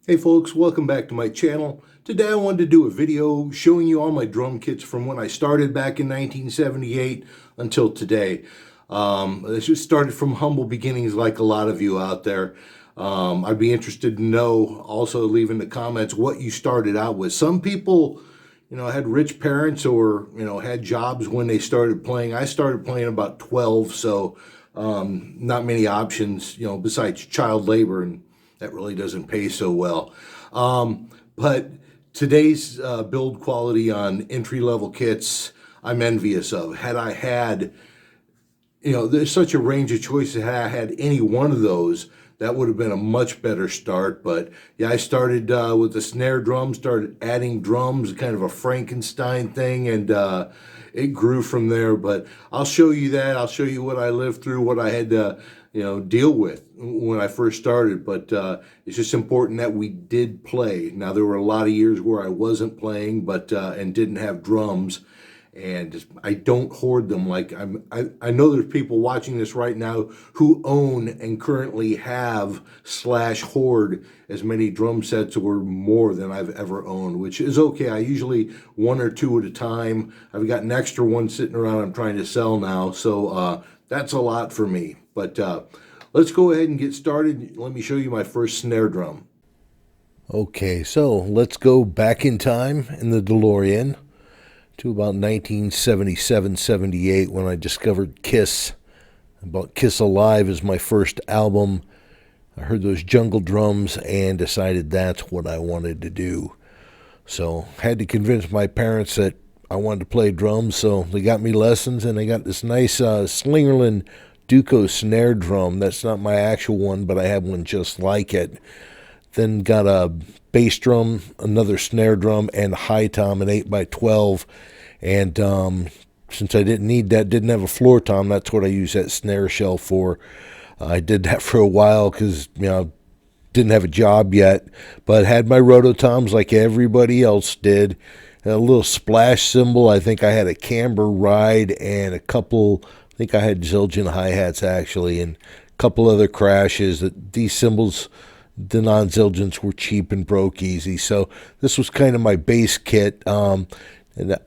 Hey folks, welcome back to my channel. Today I wanted to do a video showing you all my drum kits from when I started back in 1978 until today. I just started from humble beginnings like a lot of you out there. I'd be interested to know, also leave in the comments what you started out with. Some people, had rich parents or, had jobs when they started playing. I started playing about 12, so not many options, besides child labor, and that really doesn't pay so well. But today's build quality on entry-level kits, I'm envious of. Had I had, there's such a range of choices. Had I had any one of those, that would have been a much better start. But yeah, I started with the snare drum, started adding drums, kind of a Frankenstein thing, and it grew from there. But I'll show you that. I'll show you what I lived through, what I had to deal with when I first started. But it's just important that we did play. Now, there were a lot of years where I wasn't playing, but and didn't have drums, and I don't hoard them. Like I know there's people watching this right now who own and currently have / hoard as many drum sets or more than I've ever owned, which is okay. I usually one or two at a time. I've got an extra one sitting around I'm trying to sell now, so that's a lot for me. But let's go ahead and get started. Let me show you my first snare drum. Okay, so let's go back in time in the DeLorean to about 1977-78 when I discovered Kiss. About Kiss Alive is my first album. I heard those jungle drums and decided that's what I wanted to do. So had to convince my parents that I wanted to play drums, so they got me lessons, and I got this nice Slingerland Duco snare drum. That's not my actual one, but I have one just like it. Then got a bass drum, another snare drum, and a high tom, an 8x12. And since I didn't need that, didn't have a floor tom, that's what I use that snare shell for. I did that for a while because, didn't have a job yet, but had my rototoms like everybody else did. A little splash cymbal. I think I had a camber ride and I think I had Zildjian hi-hats actually, and a couple other crashes. These cymbals, the non-Zildjians, were cheap and broke easy. So this was kind of my bass kit. And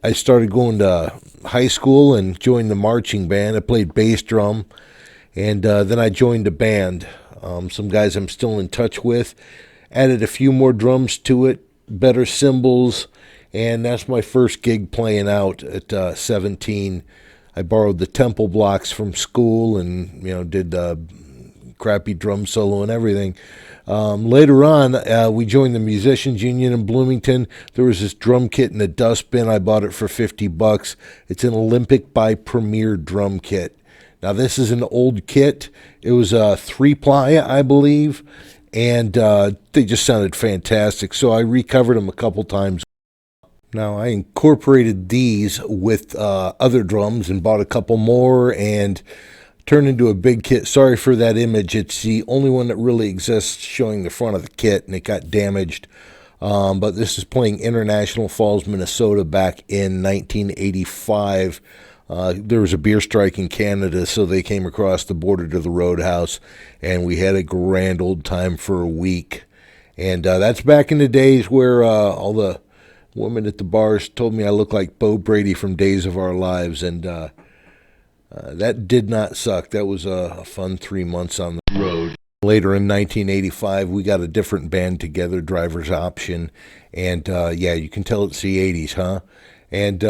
I started going to high school and joined the marching band. I played bass drum, and then I joined a band. Some guys I'm still in touch with. Added a few more drums to it, better cymbals, and that's my first gig playing out at 17. I borrowed the temple blocks from school and, did crappy drum solo and everything. Later on, we joined the Musicians Union in Bloomington. There was this drum kit in a dustbin. I bought it for $50. It's an Olympic by Premier drum kit. Now, this is an old kit. It was a 3-ply, I believe, and they just sounded fantastic. So I recovered them a couple times. Now, I incorporated these with other drums and bought a couple more and turned into a big kit. Sorry for that image. It's the only one that really exists showing the front of the kit, and it got damaged. But this is playing International Falls, Minnesota back in 1985. There was a beer strike in Canada, so they came across the border to the Roadhouse, and we had a grand old time for a week. And that's back in the days where all the women at the bars told me I looked like Bo Brady from Days of Our Lives, and that did not suck. That was a fun 3 months on the road. Later in 1985, we got a different band together, Driver's Option, and yeah, you can tell it's the 80s, huh? And,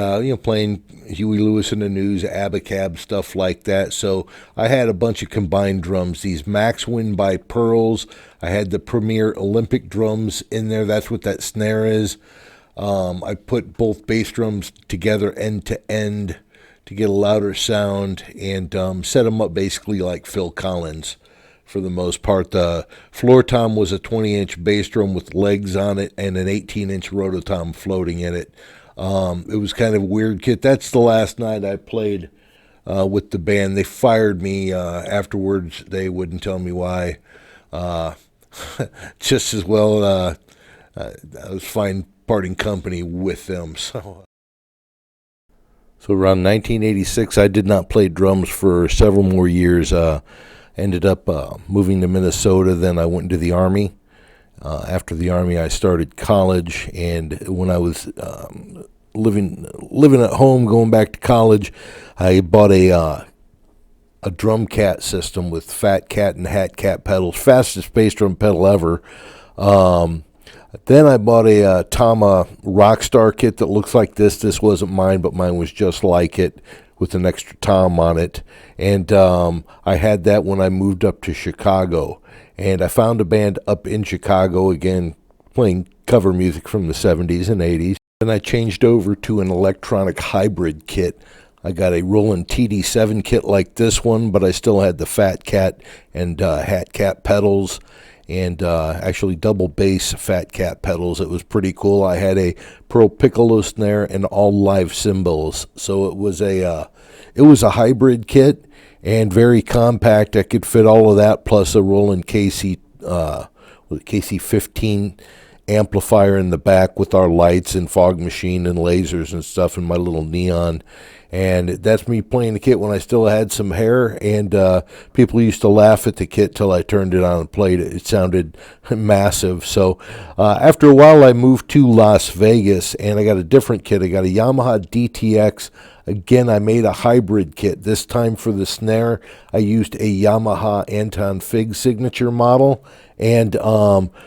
playing Huey Lewis and the News, Abacab, stuff like that. So I had a bunch of combined drums, these Maxwin by Pearls. I had the Premier Olympic drums in there. That's what that snare is. I put both bass drums together end to end to get a louder sound, and set them up basically like Phil Collins for the most part. The floor tom was a 20-inch bass drum with legs on it and an 18-inch rototom floating in it. It was kind of a weird kit. That's the last night I played with the band. They fired me afterwards. They wouldn't tell me why. Just as well, I was fine parting company with them. So around 1986, I did not play drums for several more years. Ended up moving to Minnesota. Then I went into the Army. After the Army, I started college, and when I was living at home, going back to college, I bought a drum cat system with fat cat and hat cat pedals, fastest bass drum pedal ever. Then I bought a Tama Rockstar kit that looks like this. This wasn't mine, but mine was just like it with an extra tom on it. And I had that when I moved up to Chicago. And I found a band up in Chicago, again, playing cover music from the 70s and 80s. Then I changed over to an electronic hybrid kit. I got a Roland TD7 kit like this one, but I still had the Fat Cat and Hat Cat pedals, and actually double bass Fat Cat pedals. It was pretty cool. I had a Pearl Piccolo snare and all live cymbals. So it was a hybrid kit and very compact. I could fit all of that plus a Roland KC15 amplifier in the back with our lights and fog machine and lasers and stuff, and my little neon. And that's me playing the kit when I still had some hair, and people used to laugh at the kit till I turned it on and played it. It sounded massive. So after a while I moved to Las Vegas, and I got a different kit. I got a Yamaha DTX. Again, I made a hybrid kit. This time for the snare, I used a Yamaha Anton Fig signature model, and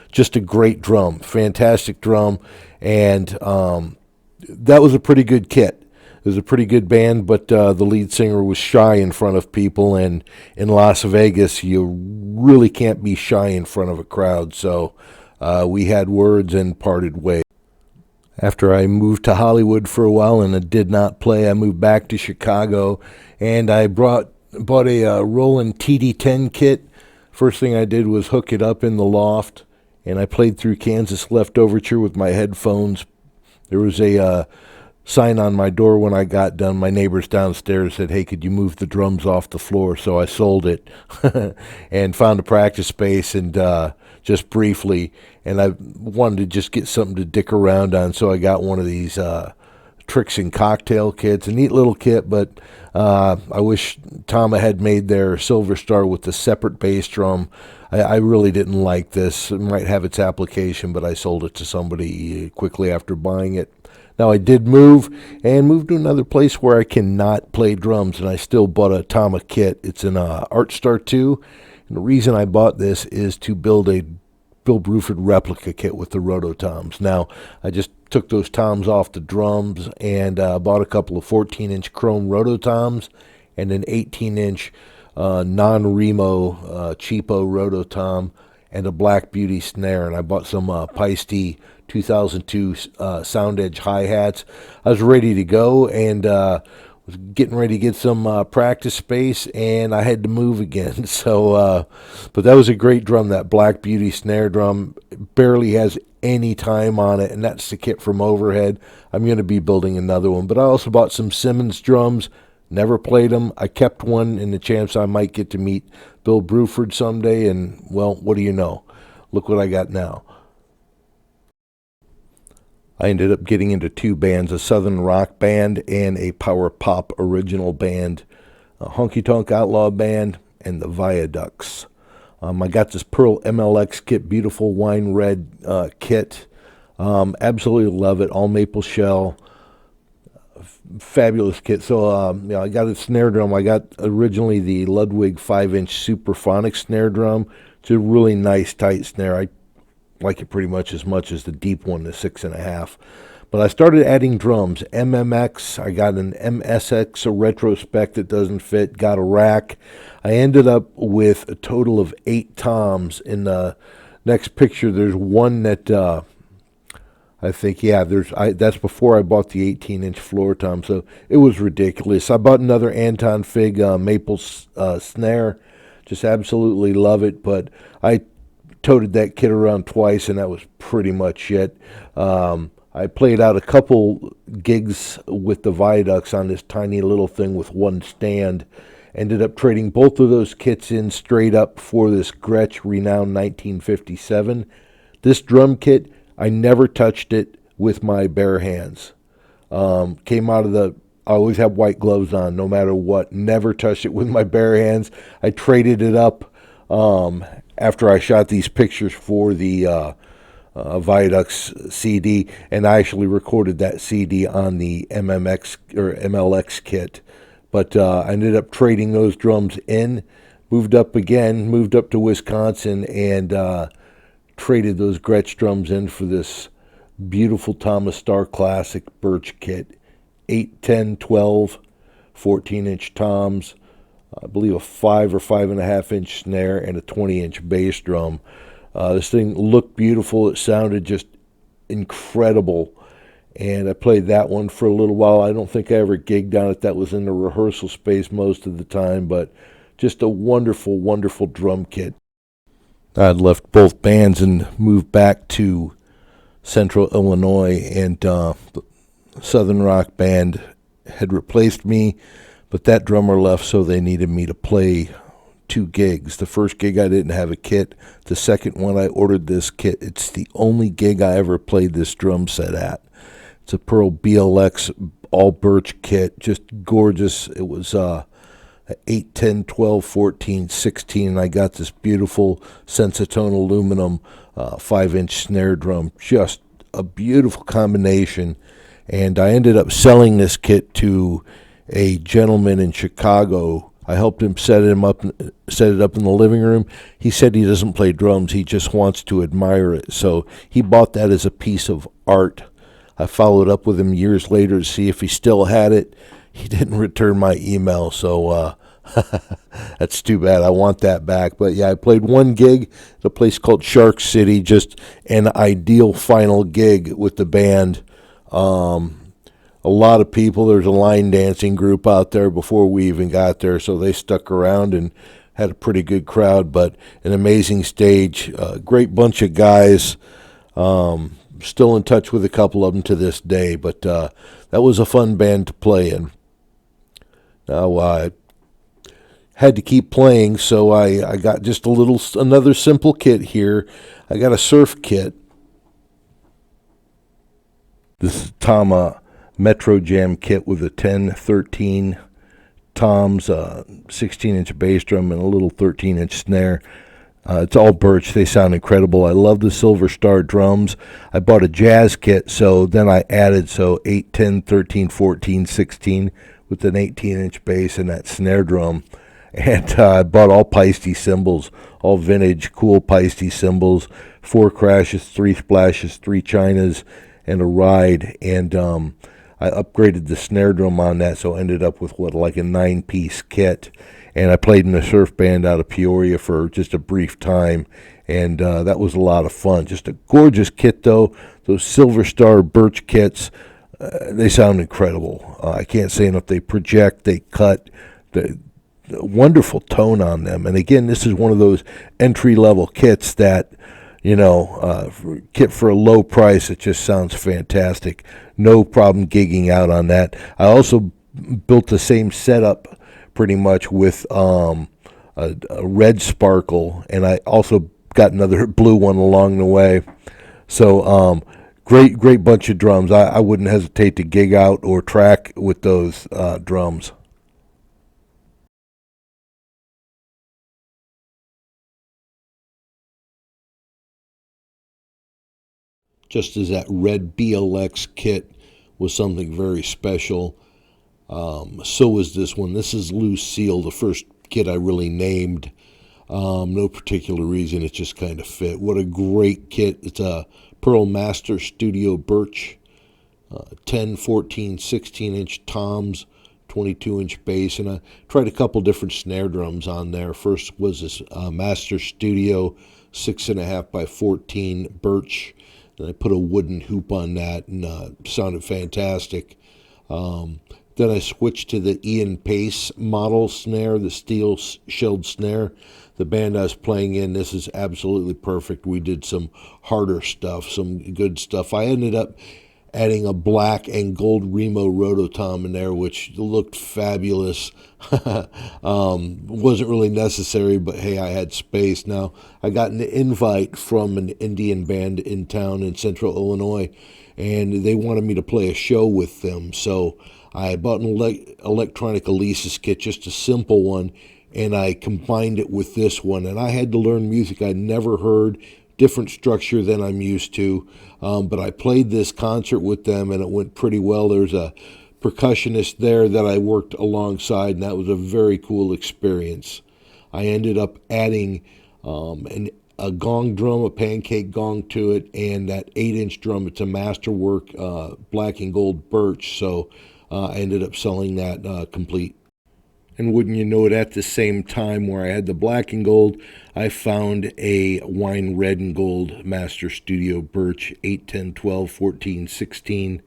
just a great drum, fantastic drum, and that was a pretty good kit. It was a pretty good band, but the lead singer was shy in front of people, and in Las Vegas, you really can't be shy in front of a crowd, so we had words and parted ways. After I moved to Hollywood for a while and I did not play, I moved back to Chicago, and I bought a Roland TD10 kit. First thing I did was hook it up in the loft, and I played through Kansas Left Overture with my headphones. There was a sign on my door when I got done. My neighbors downstairs said, "Hey, could you move the drums off the floor?" So I sold it and found a practice space, and just briefly, and I wanted to just get something to dick around on, so I got one of these Tricks and Cocktail kits. A neat little kit, but I wish Tama had made their Silver Star with the separate bass drum. I really didn't like this. It might have its application, but I sold it to somebody quickly after buying it. Now, I did move to another place where I cannot play drums, and I still bought a Tama kit. It's an Art Star 2, and the reason I bought this is to build a Bill Bruford replica kit with the rototoms. Now, I just took those toms off the drums and bought a couple of 14-inch chrome rototoms and an 18-inch non-Remo cheapo rototom and a Black Beauty snare, and I bought some Paiste 2002 Sound Edge hi-hats. I was ready to go, and was getting ready to get some practice space, and I had to move again. So, but that was a great drum, that Black Beauty snare drum. Barely has any time on it, and that's the kit from Overhead. I'm going to be building another one, but I also bought some Simmons drums. Never played them. I kept one in the chance I might get to meet Bill Bruford someday, and, well, what do you know? Look what I got now. I ended up getting into two bands, a Southern rock band and a power pop original band, a Honky Tonk Outlaw Band, and the Viaducts. I got this Pearl MLX kit, beautiful wine red kit. Absolutely love it, all maple shell. Fabulous kit. So I got a snare drum. I got originally the Ludwig 5-inch Superphonic snare drum. It's a really nice tight snare. I like it pretty much as the deep one, the 6.5. But I started adding drums. MMX, I got an MSX, a retrospect that doesn't fit, got a rack. I ended up with a total of 8 toms. In the next picture, there's one that I think, that's before I bought the 18-inch floor tom, so it was ridiculous. I bought another Anton Fig maple snare. Just absolutely love it, but I toted that kit around twice, and that was pretty much it. I played out a couple gigs with the Viaducts on this tiny little thing with one stand. Ended up trading both of those kits in straight up for this Gretsch Renown 1957. This drum kit, I never touched it with my bare hands. Came out of I always have white gloves on, no matter what. Never touched it with my bare hands. I traded it up after I shot these pictures for the Viaducts CD, and I actually recorded that CD on the MMX or MLX kit. But I ended up trading those drums in, moved up to Wisconsin, and traded those Gretsch drums in for this beautiful Thomas Starr Classic birch kit, 8, 10, 12, 14-inch toms, I believe a 5 or 5.5-inch snare, and a 20-inch bass drum. This thing looked beautiful. It sounded just incredible. And I played that one for a little while. I don't think I ever gigged on it. That was in the rehearsal space most of the time, but just a wonderful, wonderful drum kit. I'd left both bands and moved back to Central Illinois, and the Southern Rock band had replaced me, but that drummer left, so they needed me to play 2 gigs. The first gig I didn't have a kit. The second one I ordered this kit. It's the only gig I ever played this drum set at. It's a Pearl BLX all birch kit, just gorgeous. It was 8, 10, 12, 14, 16, and I got this beautiful Sensatone aluminum 5-inch snare drum. Just a beautiful combination. And I ended up selling this kit to a gentleman in Chicago. I helped him set it up in the living room. He said he doesn't play drums, he just wants to admire it. So he bought that as a piece of art. I followed up with him years later to see if he still had it. He didn't return my email, so that's too bad. I want that back. But yeah, I played 1 gig at a place called Shark City, just an ideal final gig with the band. A lot of people. There's a line dancing group out there before we even got there, so they stuck around and had a pretty good crowd, but an amazing stage, great bunch of guys. Still in touch with a couple of them to this day, but that was a fun band to play in. Now, I had to keep playing, so I got just another simple kit here. I got a surf kit. This is Tama Metro Jam kit with a 10, 13 toms, 16-inch bass drum, and a little 13-inch snare. It's all birch. They sound incredible. I love the Silver Star drums. I bought a jazz kit, so then I added 8, 10, 13, 14, 16 with an 18-inch bass and that snare drum. And I bought all Paiste cymbals, all vintage, cool Paiste cymbals, 4 crashes, 3 splashes, 3 chinas, and a ride. And I upgraded the snare drum on that, so I ended up with like a 9-piece kit. And I played in a surf band out of Peoria for just a brief time, and that was a lot of fun. Just a gorgeous kit, though. Those Silver Star birch kits, they sound incredible. I can't say enough. They project, they cut, the wonderful tone on them. And again, this is one of those entry-level kits that, kit for a low price. It just sounds fantastic. No problem gigging out on that. I also built the same setup pretty much with a red sparkle, and I also got another blue one along the way. So great bunch of drums. I wouldn't hesitate to gig out or track with those drums. Just as that red BLX kit was something very special, so is this one. This is Lucille, the first kit I really named. No particular reason, it just kind of fit. What a great kit. It's a Pearl Master Studio Birch, 10, 14, 16-inch toms, 22-inch bass, and I tried a couple different snare drums on there. First was this Master Studio 6.5 by 14 Birch, and I put a wooden hoop on that, and sounded fantastic. Then I switched to the Ian Pace model snare, the steel shelled snare. The band I was playing in, this is absolutely perfect. We did some harder stuff, some good stuff. I ended up adding a black and gold Remo rototom in there, which looked fabulous. Wasn't really necessary, but hey, I had space. Now, I got an invite from an Indian band in town in Central Illinois, and they wanted me to play a show with them. So I bought an electronic Alesis kit, just a simple one, and I combined it with this one. And I had to learn music I'd never heard, different structure than I'm used to. But I played this concert with them, and it went pretty well. There's a percussionist there that I worked alongside, and that was a very cool experience. I ended up adding a gong drum, a pancake gong to it, and that 8-inch drum. It's a masterwork black and gold birch, so I ended up selling that complete. And wouldn't you know it, at the same time where I had the black and gold, I found a wine red and gold Master Studio birch, 8, 10, 12, 14, 16.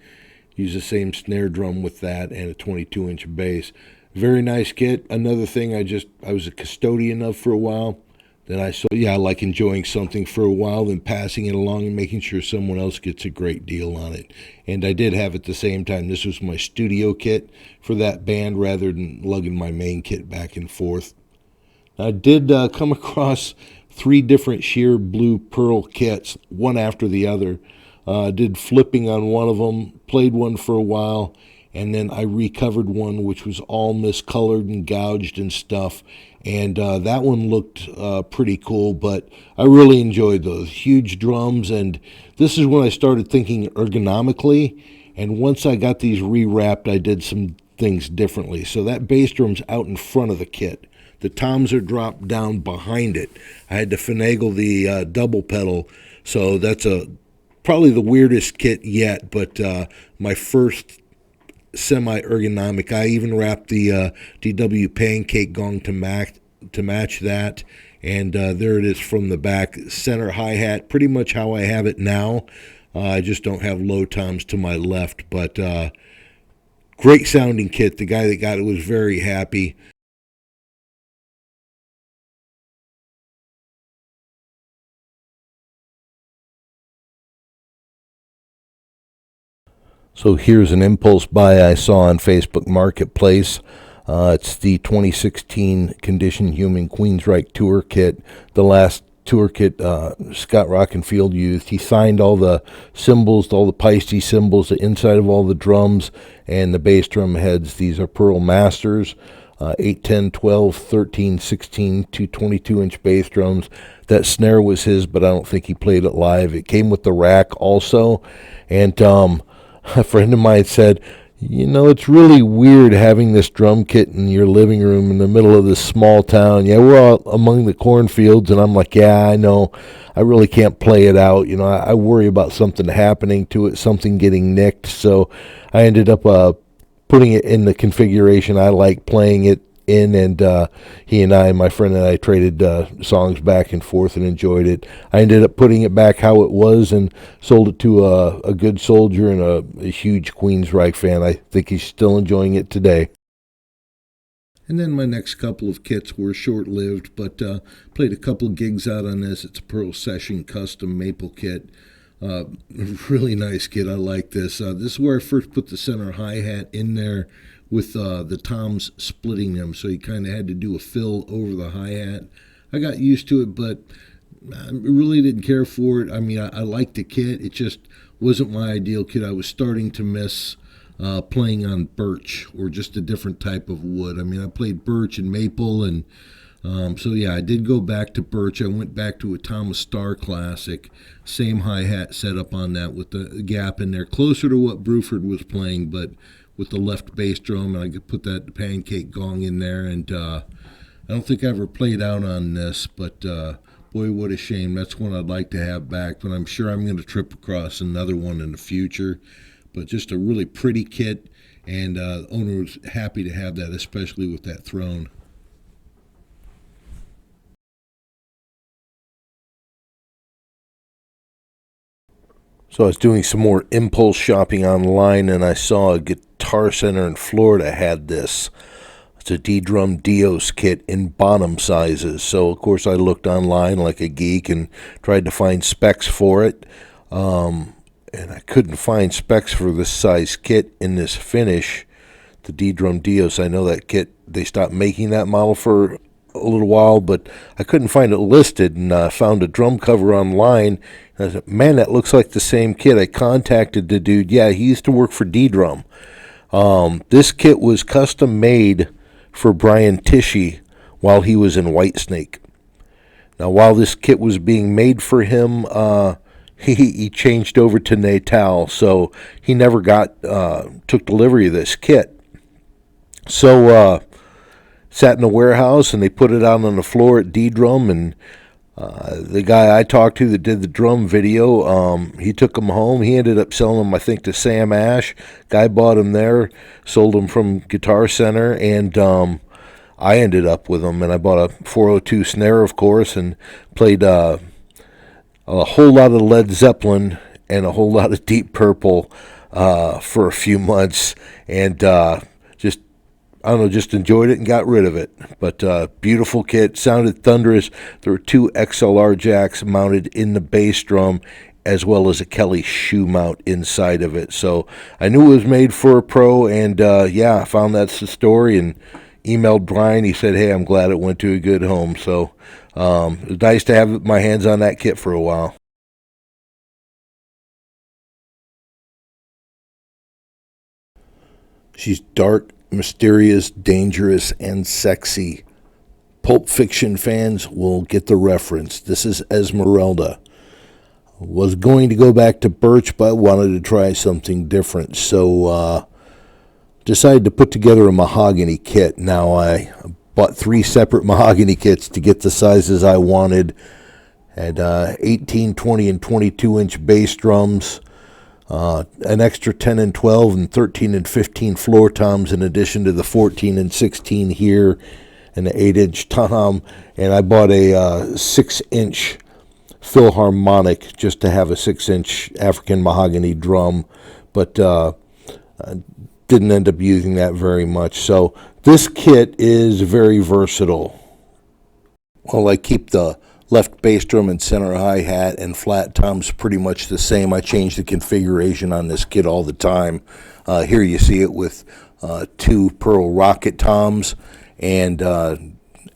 Use the same snare drum with that and a 22-inch bass. Very nice kit. Another thing I was a custodian of for a while. Then I like enjoying something for a while, then passing it along and making sure someone else gets a great deal on it. And I did have at the same time, this was my studio kit for that band rather than lugging my main kit back and forth. I did come across 3 different sheer blue pearl kits, one after the other. Did flipping on one of them, played one for a while, and then I recovered one which was all miscolored and gouged and stuff. And that one looked pretty cool, but I really enjoyed those huge drums. And this is when I started thinking ergonomically. And once I got these rewrapped, I did some things differently. So that bass drum's out in front of the kit. The toms are dropped down behind it. I had to finagle the double pedal. So that's probably the weirdest kit yet, but my first semi-ergonomic. I even wrapped the DW pancake gong to match that, and there it is from the back. Center hi-hat, pretty much how I have it now. I just don't have low toms to my left, but great sounding kit. The guy that got it was very happy. So here's an impulse buy I saw on Facebook Marketplace. It's the 2016 Condition Human Queensryche Tour Kit. The last tour kit Scott Rockenfield used. He signed all the cymbals, all the Paiste cymbals, the inside of all the drums, and the bass drum heads. These are Pearl Masters, 8, 10, 12, 13, 16, 2 22-inch bass drums. That snare was his, but I don't think he played it live. It came with the rack also, and a friend of mine said, you know, it's really weird having this drum kit in your living room in the middle of this small town. Yeah, we're all among the cornfields, and I'm like, yeah, I know. I really can't play it out. You know, I worry about something happening to it, something getting nicked. So I ended up putting it in the configuration I like playing it in, and my friend and I traded songs back and forth and enjoyed it. I ended up putting it back how it was and sold it to a good soldier and a huge Queensryche fan. I think he's still enjoying it today. And then my next couple of kits were short-lived, but played a couple gigs out on this. It's a Pearl Session Custom Maple Kit. Really nice kit. I like this. This is where I first put the center hi-hat in there with the toms splitting them, so you kind of had to do a fill over the hi-hat. I got used to it, but I really didn't care for it. I mean, I liked the kit. It just wasn't my ideal kit. I was starting to miss playing on birch or just a different type of wood. I mean, I played birch and maple, and so yeah, I did go back to birch. I went back to a Thomas Starr Classic, same hi-hat setup on that with the gap in there, closer to what Bruford was playing, but with the left bass drum, and I could put that pancake gong in there. And I don't think I ever played out on this, but boy, what a shame. That's one I'd like to have back, but I'm sure I'm going to trip across another one in the future. But just a really pretty kit, and the owner was happy to have that, especially with that throne. So I was doing some more impulse shopping online, and I saw a Guitar Center in Florida had this. It's a D-Drum Dios kit in bottom sizes. So, of course, I looked online like a geek and tried to find specs for it. And I couldn't find specs for this size kit in this finish, the D-Drum Dios. I know that kit, they stopped making that model for a little while, but I couldn't find it listed, and I found a drum cover online. And I said, man, that looks like the same kit. I contacted the dude. Yeah, he used to work for D-Drum. This kit was custom made for Brian Tishy, while he was in Whitesnake. Now, while this kit was being made for him, he changed over to Natal, so he never took delivery of this kit. So sat in a warehouse, and they put it out on the floor at D-Drum, and the guy I talked to that did the drum video, he took them home. He ended up selling them, I think, to Sam Ash. Guy bought them there, sold them from Guitar Center, and I ended up with them. And I bought a 402 snare, of course, and played a whole lot of Led Zeppelin and a whole lot of Deep Purple for a few months, and just enjoyed it and got rid of it. But beautiful kit, sounded thunderous. There were 2 XLR jacks mounted in the bass drum, as well as a Kelly shoe mount inside of it. So I knew it was made for a pro, and I found that's the story, and emailed Brian. He said, hey, I'm glad it went to a good home. So it was nice to have my hands on that kit for a while. She's dark, mysterious, dangerous, and sexy. Pulp Fiction fans will get the reference. This is Esmeralda. Was going to go back to Birch, but wanted to try something different, so decided to put together a Mahogany Kit. Now, I bought 3 separate Mahogany Kits to get the sizes I wanted. Had 18, 20, and 22-inch bass drums, an extra 10 and 12 and 13 and 15 floor toms, in addition to the 14 and 16 here, and the 8-inch tom. And I bought a 6-inch Philharmonic just to have a 6-inch African mahogany drum, but didn't end up using that very much. So this kit is very versatile. Well, I keep the left bass drum and center hi-hat and flat toms pretty much the same. I change the configuration on this kit all the time. Here you see it with 2 Pearl Rocket toms and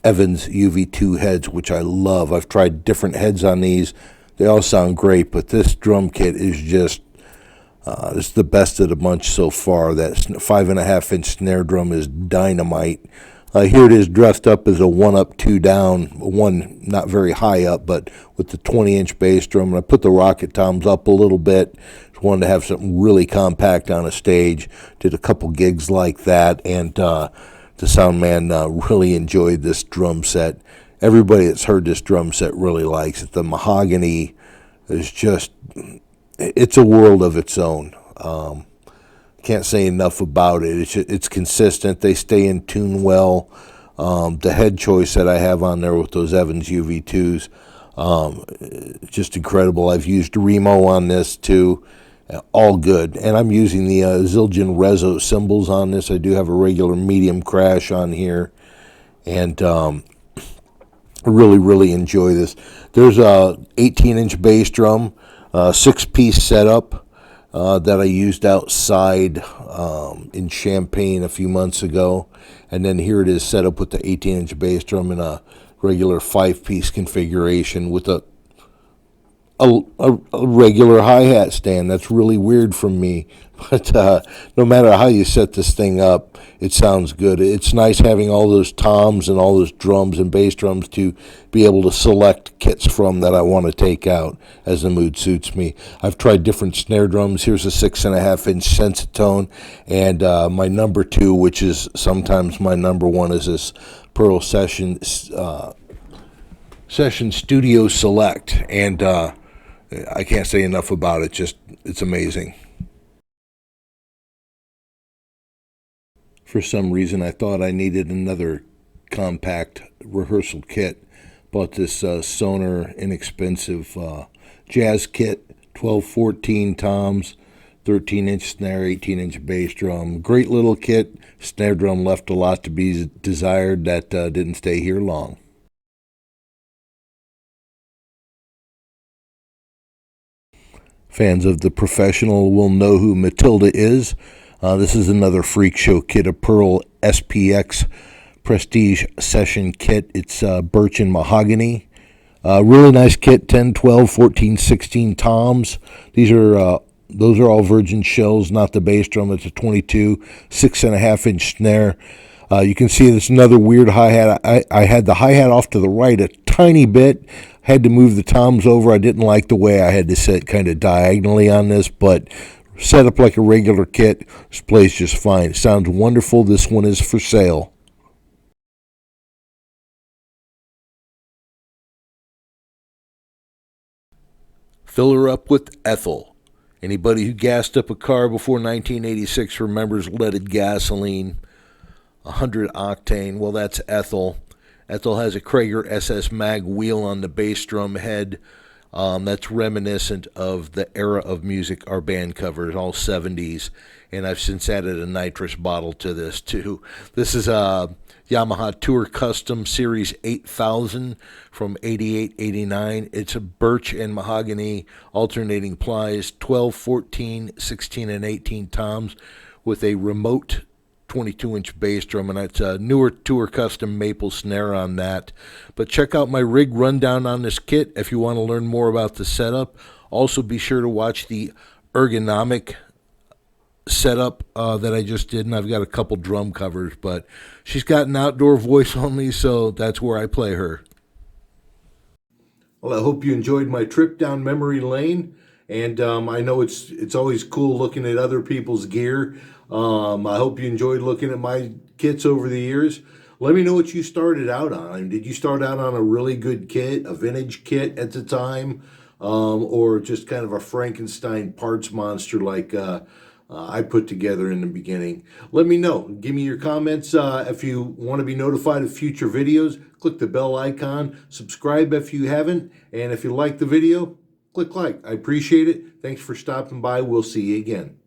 Evans UV2 heads, which I love. I've tried different heads on these. They all sound great, but this drum kit is just it's the best of the bunch so far. That 5.5-inch snare drum is dynamite. Here it is dressed up as a 1-up, 2-down, one not very high up, but with the 20-inch bass drum. And I put the Rocket toms up a little bit. Just wanted to have something really compact on a stage. Did a couple gigs like that, and the sound man really enjoyed this drum set. Everybody that's heard this drum set really likes it. The Mahogany is just, it's a world of its own. Can't say enough about it. It's consistent. They stay in tune well. The head choice that I have on there with those Evans UV2s, just incredible. I've used Remo on this too. All good. And I'm using the Zildjian Rezo cymbals on this. I do have a regular medium crash on here. And I really, really enjoy this. There's a 18-inch bass drum, 6-piece setup that I used outside in Champaign a few months ago. And then here it is set up with the 18-inch bass drum in a regular 5-piece configuration with a regular hi-hat stand. That's really weird from me, but no matter how you set this thing up, it sounds good. It's nice having all those toms and all those drums and bass drums to be able to select kits from that I want to take out as the mood suits me. I've tried different snare drums. Here's a 6.5-inch Sensitone, and my number 2, which is sometimes my number 1, is this Pearl Session Studio Select, and I can't say enough about it. Just, it's amazing. For some reason, I thought I needed another compact rehearsal kit. Bought this Sonar inexpensive jazz kit, 12-14 toms, 13-inch snare, 18-inch bass drum. Great little kit. Snare drum left a lot to be desired. That didn't stay here long. Fans of the professional will know who Matilda is. This is another freak show kit, a Pearl SPX Prestige Session Kit. It's birch and mahogany. Really nice kit, 10, 12, 14, 16 toms. Those are all virgin shells, not the bass drum. It's a 22, 6.5-inch snare. You can see there's another weird hi-hat. I had the hi-hat off to the right a tiny bit. Had to move the toms over. I didn't like the way I had to sit kind of diagonally on this, but set up like a regular kit, this plays just fine. It sounds wonderful. This one is for sale. Fill her up with Ethel. Anybody who gassed up a car before 1986 remembers leaded gasoline, 100 octane. Well, that's Ethel. Ethel has a Krager SS Mag wheel on the bass drum head. That's reminiscent of the era of music our band covers, all 70s. And I've since added a nitrous bottle to this too. This is a Yamaha Tour Custom Series 8000 from 88-89. It's a birch and mahogany alternating plies, 12, 14, 16, and 18 toms with a remote 22-inch bass drum, and it's a newer Tour Custom maple snare on that. But check out my rig rundown on this kit if you want to learn more about the setup. Also, be sure to watch the ergonomic setup that I just did, and I've got a couple drum covers, but she's got an outdoor voice only, so that's where I play her. Well, I hope you enjoyed my trip down memory lane, and I know it's always cool looking at other people's gear. I hope you enjoyed looking at my kits over the years. Let me know what you started out on. I mean, did you start out on a really good kit, a vintage kit at the time, or just kind of a Frankenstein parts monster like I put together in the beginning? Let me know. Give me your comments. If you want to be notified of future videos, click the bell icon. Subscribe if you haven't. And if you like the video, click like. I appreciate it. Thanks for stopping by. We'll see you again.